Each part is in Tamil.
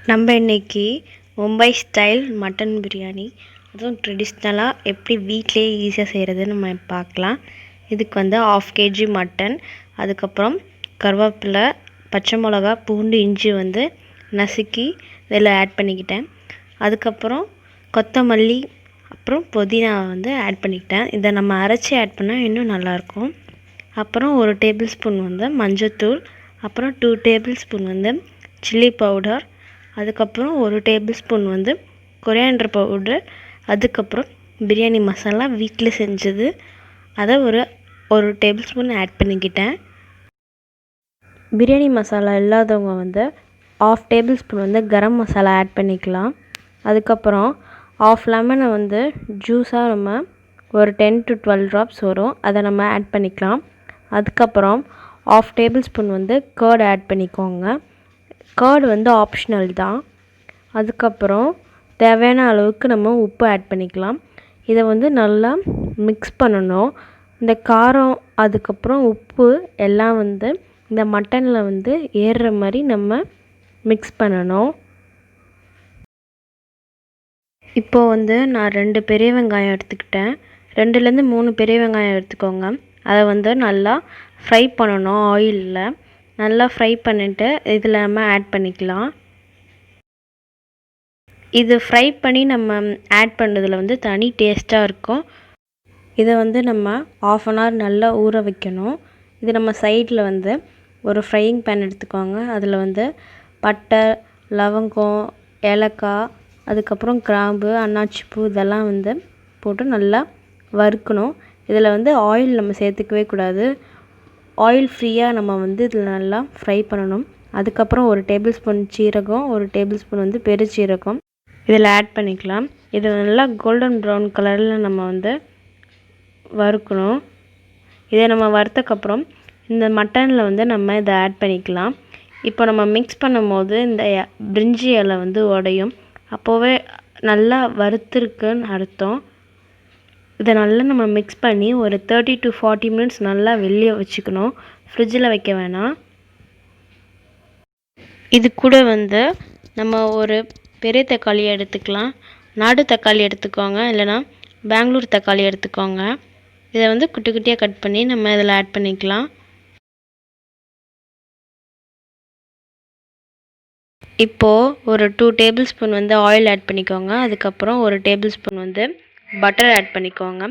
நம்ம இன்னைக்கு மும்பை ஸ்டைல் மட்டன் பிரியாணி அதுவும் ட்ரெடிஷ்னலாக எப்படி வீட்டிலேயே ஈஸியாக செய்கிறதுன்னு நம்ம பார்க்கலாம். இதுக்கு வந்து 1/2 kg மட்டன், அதுக்கப்புறம் கருவேப்பிலை, பச்சை மிளகா, பூண்டு, இஞ்சி வந்து நசுக்கி இதில் ஆட் பண்ணிக்கிட்டேன். அதுக்கப்புறம் கொத்தமல்லி, அப்புறம் புதினா வந்து ஆட் பண்ணிக்கிட்டேன். இதை நம்ம அரைச்சி ஆட் பண்ணால் இன்னும் நல்லாயிருக்கும். அப்புறம் 1 டேபிள் ஸ்பூன் வந்து மஞ்சள்தூள், அப்புறம் 2 டேபிள் ஸ்பூன் வந்து சில்லி பவுடர், அதுக்கப்புறம் 1 டேபிள் ஸ்பூன் வந்து கொரியாண்டர் பவுடர், அதுக்கப்புறம் பிரியாணி மசாலா வீட்டில் செஞ்சது, அதை ஒரு டேபிள் ஸ்பூன் ஆட் பண்ணிக்கிட்டேன். பிரியாணி மசாலா இல்லாதவங்க வந்து 1/2 டேபிள் ஸ்பூன் வந்து கரம் மசாலா ஆட் பண்ணிக்கலாம். அதுக்கப்புறம் 1/2 லெமனை வந்து ஜூஸாக நம்ம ஒரு 10 to 12 ட்ராப்ஸ் வரும், அதை நம்ம ஆட் பண்ணிக்கலாம். அதுக்கப்புறம் 1/2 டேபிள் ஸ்பூன் வந்து கர்ட் ஆட் பண்ணிக்கோங்க. கர்ட் வந்து ஆப்ஷனல் தான். அதுக்கப்புறம் தேவையான அளவுக்கு நம்ம உப்பு ஆட் பண்ணிக்கலாம். இதை வந்து நல்லா மிக்ஸ் பண்ணணும். இந்த காரம் அதுக்கப்புறம் உப்பு எல்லாம் வந்து இந்த மட்டனில் வந்து ஏறுற மாதிரி நம்ம மிக்ஸ் பண்ணணும். இப்போது வந்து நான் 2 பெரிய வெங்காயம் எடுத்துக்கிட்டேன். 2லேருந்து 3 பெரிய வெங்காயம் எடுத்துக்கோங்க. அதை வந்து நல்லா ஃப்ரை பண்ணணும். ஆயிலில் நல்லா ஃப்ரை பண்ணிவிட்டு இதில் நம்ம ஆட் பண்ணிக்கலாம். இது ஃப்ரை பண்ணி நம்ம ஆட் பண்ணுறதுல வந்து தனி டேஸ்ட்டாக இருக்கும். இதை வந்து நம்ம 1/2 an hour நல்லா ஊற வைக்கணும். இது நம்ம சைடில் வந்து ஒரு ஃப்ரையிங் பேன் எடுத்துக்கோங்க. அதில் வந்து பட்டை, லவங்கம், ஏலக்காய், அதுக்கப்புறம் கிராம்பு, அன்னாச்சிப்பூ இதெல்லாம் வந்து போட்டு நல்லா வறுக்கணும். இதில் வந்து ஆயில் நம்ம சேர்த்துக்கவே கூடாது. ஆயில் ஃப்ரீயாக நம்ம வந்து இதில் நல்லா ஃப்ரை பண்ணணும். அதுக்கப்புறம் 1 டேபிள் ஸ்பூன் சீரகம், 1 டேபிள் ஸ்பூன் வந்து பெருஞ்சீரகம் இதில் ஆட் பண்ணிக்கலாம். இது நல்லா கோல்டன் ப்ரௌன் கலரில் நம்ம வந்து வறுக்கணும். இதை நம்ம வறுத்தக்கப்புறம் இந்த மட்டனில் வந்து நம்ம இதை ஆட் பண்ணிக்கலாம். இப்போ நம்ம மிக்ஸ் பண்ணும்போது இந்த பிரிஞ்சி இலை வந்து உடையும். அப்போவே நல்லா வறுத்துருக்குன்னு அர்த்தம். இதை நல்லா நம்ம மிக்ஸ் பண்ணி ஒரு 30 to 40 minutes நல்லா வெளியே வச்சுக்கணும். ஃப்ரிட்ஜில் வைக்க வேணாம். இது கூட வந்து நம்ம ஒரு பெரிய தக்காளி எடுத்துக்கலாம். நாடு தக்காளி எடுத்துக்கோங்க, இல்லைனா பெங்களூர் தக்காளி எடுத்துக்கோங்க. இதை வந்து குட்டி குட்டியாக கட் பண்ணி நம்ம இதில் ஆட் பண்ணிக்கலாம். இப்போது ஒரு 2 டேபிள் ஸ்பூன் வந்து ஆயில் ஆட் பண்ணிக்கோங்க. அதுக்கப்புறம் 1 டேபிள் ஸ்பூன் வந்து பட்டர் ஆட் பண்ணிக்கோங்க.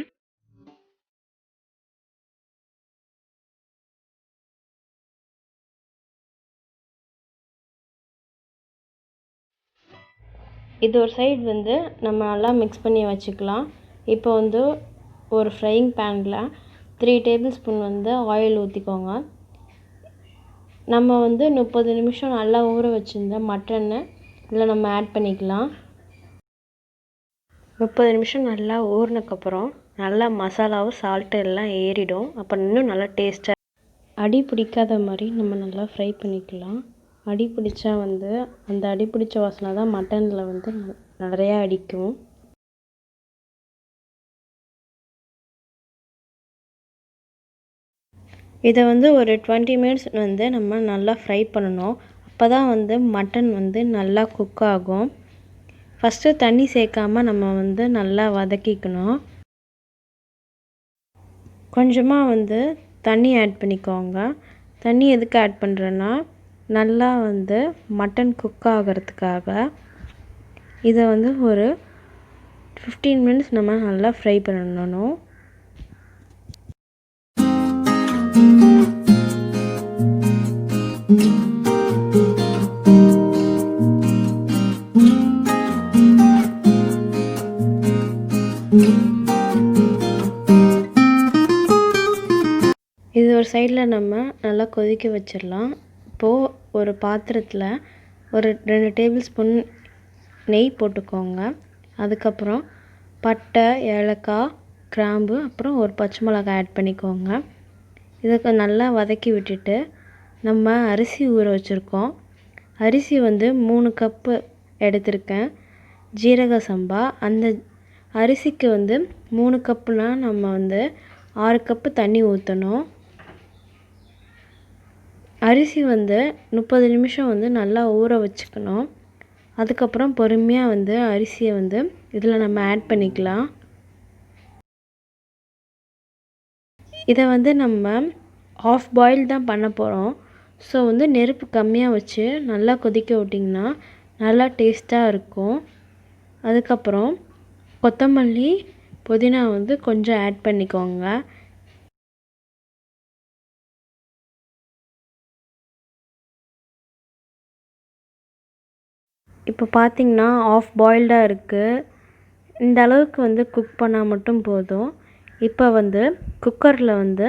இது ஒரு சைடு வந்து நம்ம நல்லா மிக்ஸ் பண்ணி வச்சுக்கலாம். இப்போ வந்து ஒரு ஃப்ரையிங் பேனில் 3 டேபிள் ஸ்பூன் வந்து ஆயில் ஊற்றிக்கோங்க. நம்ம வந்து 30 நிமிஷம் நல்லா ஊற வச்சுருந்த மட்டனை இதில் நம்ம ஆட் பண்ணிக்கலாம். 30 நிமிஷம் நல்லா ஊறினக்கப்புறம் நல்லா மசாலாவும் சால்ட்டு எல்லாம் ஏறிடும். அப்போ இன்னும் நல்லா டேஸ்ட்டாக அடி பிடிக்காத மாதிரி நம்ம நல்லா ஃப்ரை பண்ணிக்கலாம். அடி பிடிச்சா வந்து அந்த அடி பிடிச்ச வாசனை தான் மட்டனில் வந்து நிறையா அடிக்கும். இதை வந்து ஒரு 20 minutes வந்து நம்ம நல்லா ஃப்ரை பண்ணணும். அப்போ தான் வந்து மட்டன் வந்து நல்லா குக் ஆகும். ஃபஸ்ட்டு தண்ணி சேர்க்காம நம்ம வந்து நல்லா வதக்கிக்கணும். கொஞ்சமாக வந்து தண்ணி ஆட் பண்ணிக்கோங்க. தண்ணி எதுக்கு ஆட் பண்ணுறேன்னா நல்லா வந்து மட்டன் குக் ஆகிறதுக்காக. இதை வந்து ஒரு 15 minutes நம்ம நல்லா ஃப்ரை பண்ணணும். இது ஒரு சைடில் நம்ம நல்லா கொதிக்க வச்சிடலாம். இப்போது ஒரு பாத்திரத்தில் ஒரு 2 டேபிள் ஸ்பூன் நெய் போட்டுக்கோங்க. அதுக்கப்புறம் பட்டை, ஏலக்காய், கிராம்பு, அப்புறம் ஒரு பச்சை மிளகாய் ஆட் பண்ணிக்கோங்க. இதுக்கு நல்லா வதக்கி விட்டுட்டு நம்ம அரிசி ஊற வச்சுருக்கோம். அரிசி வந்து 3 கப்பு எடுத்திருக்கேன், ஜீரக சம்பா. அந்த அரிசிக்கு வந்து 3 கப்புனால் நம்ம வந்து 6 கப்பு தண்ணி ஊற்றணும். அரிசி வந்து 30 நிமிஷம் வந்து நல்லா ஊற வச்சுக்கணும். அதுக்கப்புறம் பொறுமையாக வந்து அரிசியை வந்து இதில் நம்ம ஆட் பண்ணிக்கலாம். இதை வந்து நம்ம ஆஃப் பாயில் தான் பண்ண போகிறோம். ஸோ வந்து நெருப்பு கம்மியாக வச்சு நல்லா கொதிக்க விட்டிங்கன்னா நல்லா டேஸ்ட்டாக இருக்கும். அதுக்கப்புறம் கொத்தமல்லி புதினா வந்து கொஞ்சம் ஆட் பண்ணிக்கோங்க. இப்போ பார்த்திங்கன்னா ஆஃப் பாயில்டாக இருக்குது. இந்த அளவுக்கு வந்து குக் பண்ணால் மட்டும் போதும். இப்போ வந்து குக்கரில் வந்து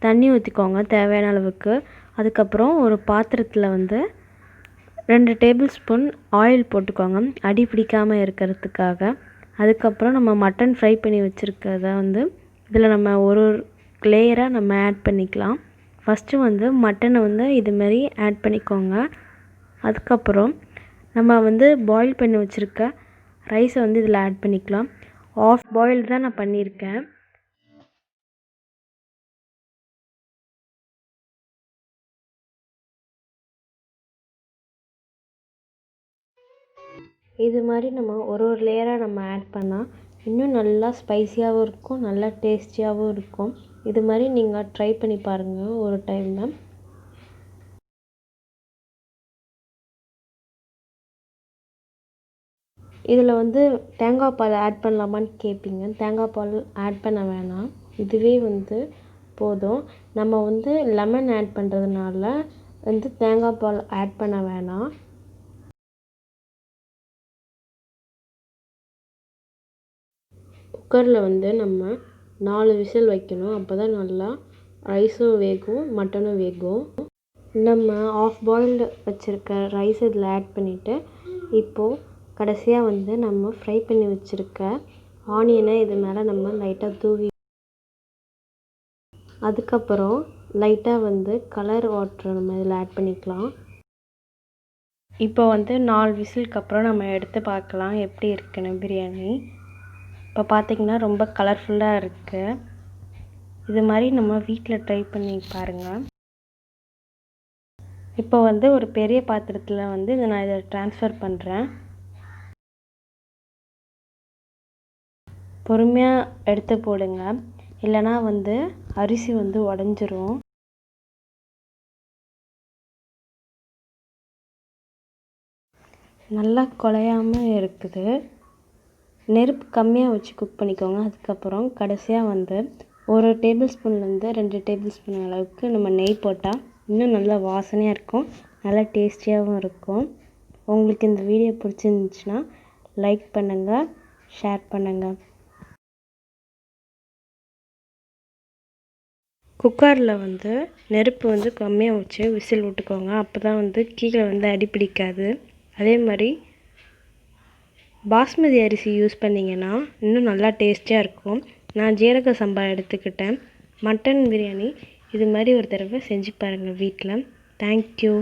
தண்ணி ஊற்றிக்கோங்க தேவையான அளவுக்கு. அதுக்கப்புறம் ஒரு பாத்திரத்தில் வந்து 2 டேபிள் ஸ்பூன் ஆயில் போட்டுக்கோங்க, அடி பிடிக்காமல் இருக்கிறதுக்காக. அதுக்கப்புறம் நம்ம மட்டன் ஃப்ரை பண்ணி வச்சுருக்கிறத வந்து இதில் நம்ம ஒரு லேயராக நம்ம ஆட் பண்ணிக்கலாம். ஃபஸ்ட்டு வந்து மட்டனை வந்து இதுமாரி ஆட் பண்ணிக்கோங்க. அதுக்கப்புறம் நம்ம வந்து பாயில் பண்ணி வச்சுருக்க ரைஸை வந்து இதில் ஆட் பண்ணிக்கலாம். ஆஃப் பாயில் தான் நான் பண்ணியிருக்கேன். இது மாதிரி நம்ம ஒரு லேயராக நம்ம ஆட் பண்ணால் இன்னும் நல்லா ஸ்பைஸியாகவும் இருக்கும், நல்லா டேஸ்டியாகவும் இருக்கும். இது மாதிரி நீங்கள் ட்ரை பண்ணி பாருங்கள் ஒரு டைமில். இதில் வந்து தேங்காய் பால் ஆட் பண்ணலாமான்னு கேட்பீங்க. தேங்காய் பால் ஆட் பண்ண வேணாம், இதுவே வந்து போதும். நம்ம வந்து லெமன் ஆட் பண்ணுறதுனால வந்து தேங்காய் பால் ஆட் பண்ண வேணாம். குக்கரில் வந்து நம்ம 4 விசில் வைக்கணும். அப்போ தான் நல்லா ரைஸும் வேகும், மட்டனும் வேகும். நம்ம ஆஃப் பாயில்டு வச்சுருக்க ரைஸ் இதில் ஆட் பண்ணிவிட்டு இப்போது கடைசியாக வந்து நம்ம ஃப்ரை பண்ணி வச்சுருக்க ஆனியனை இது மேலே நம்ம லைட்டாக தூவி, அதுக்கப்புறம் லைட்டாக வந்து கலர் வாட்டர் நம்ம இதில் ஆட் பண்ணிக்கலாம். இப்போ வந்து 4 விசிலுக்கு அப்புறம் நம்ம எடுத்து பார்க்கலாம் எப்படி இருக்குன்னு பிரியாணி. இப்போ பார்த்திங்கன்னா ரொம்ப கலர்ஃபுல்லாக இருக்குது. இது மாதிரி நம்ம வீட்டில் ட்ரை பண்ணி பாருங்கள். இப்போ வந்து ஒரு பெரிய பாத்திரத்தில் வந்து இதை நான் இதை ட்ரான்ஸ்ஃபர் பண்ணுறேன். பொறுமையாக எடுத்து போடுங்க, இல்லைனா வந்து அரிசி வந்து உடஞ்சிரும். நல்லா குழையாமல் இருக்குது. நெருப்பு கம்மியாக வச்சு குக் பண்ணிக்கோங்க. அதுக்கப்புறம் கடைசியாக வந்து ஒரு டேபிள் ஸ்பூன்லேருந்து 2 டேபிள் ஸ்பூன் அளவுக்கு நம்ம நெய் போட்டால் இன்னும் நல்லா வாசனையாக இருக்கும், நல்லா டேஸ்டியாகவும் இருக்கும். உங்களுக்கு இந்த வீடியோ பிடிச்சிருந்துச்சுன்னா லைக் பண்ணுங்கள், ஷேர் பண்ணுங்கள். குக்கரில் வந்து நெருப்பு வந்து கம்மியாக வச்சு விசில் விட்டுக்கோங்க. அப்போ தான் வந்து கீழே வந்து அடி பிடிக்காது. அதே மாதிரி பாஸ்மதி அரிசி யூஸ் பண்ணிங்கன்னா இன்னும் நல்லா டேஸ்டியாக இருக்கும். நான் ஜீரக சம்பா எடுத்துக்கிட்டேன். மட்டன் பிரியாணி இது மாதிரி ஒரு தடவை செஞ்சு பாருங்கள் வீட்டில். தேங்க்யூ.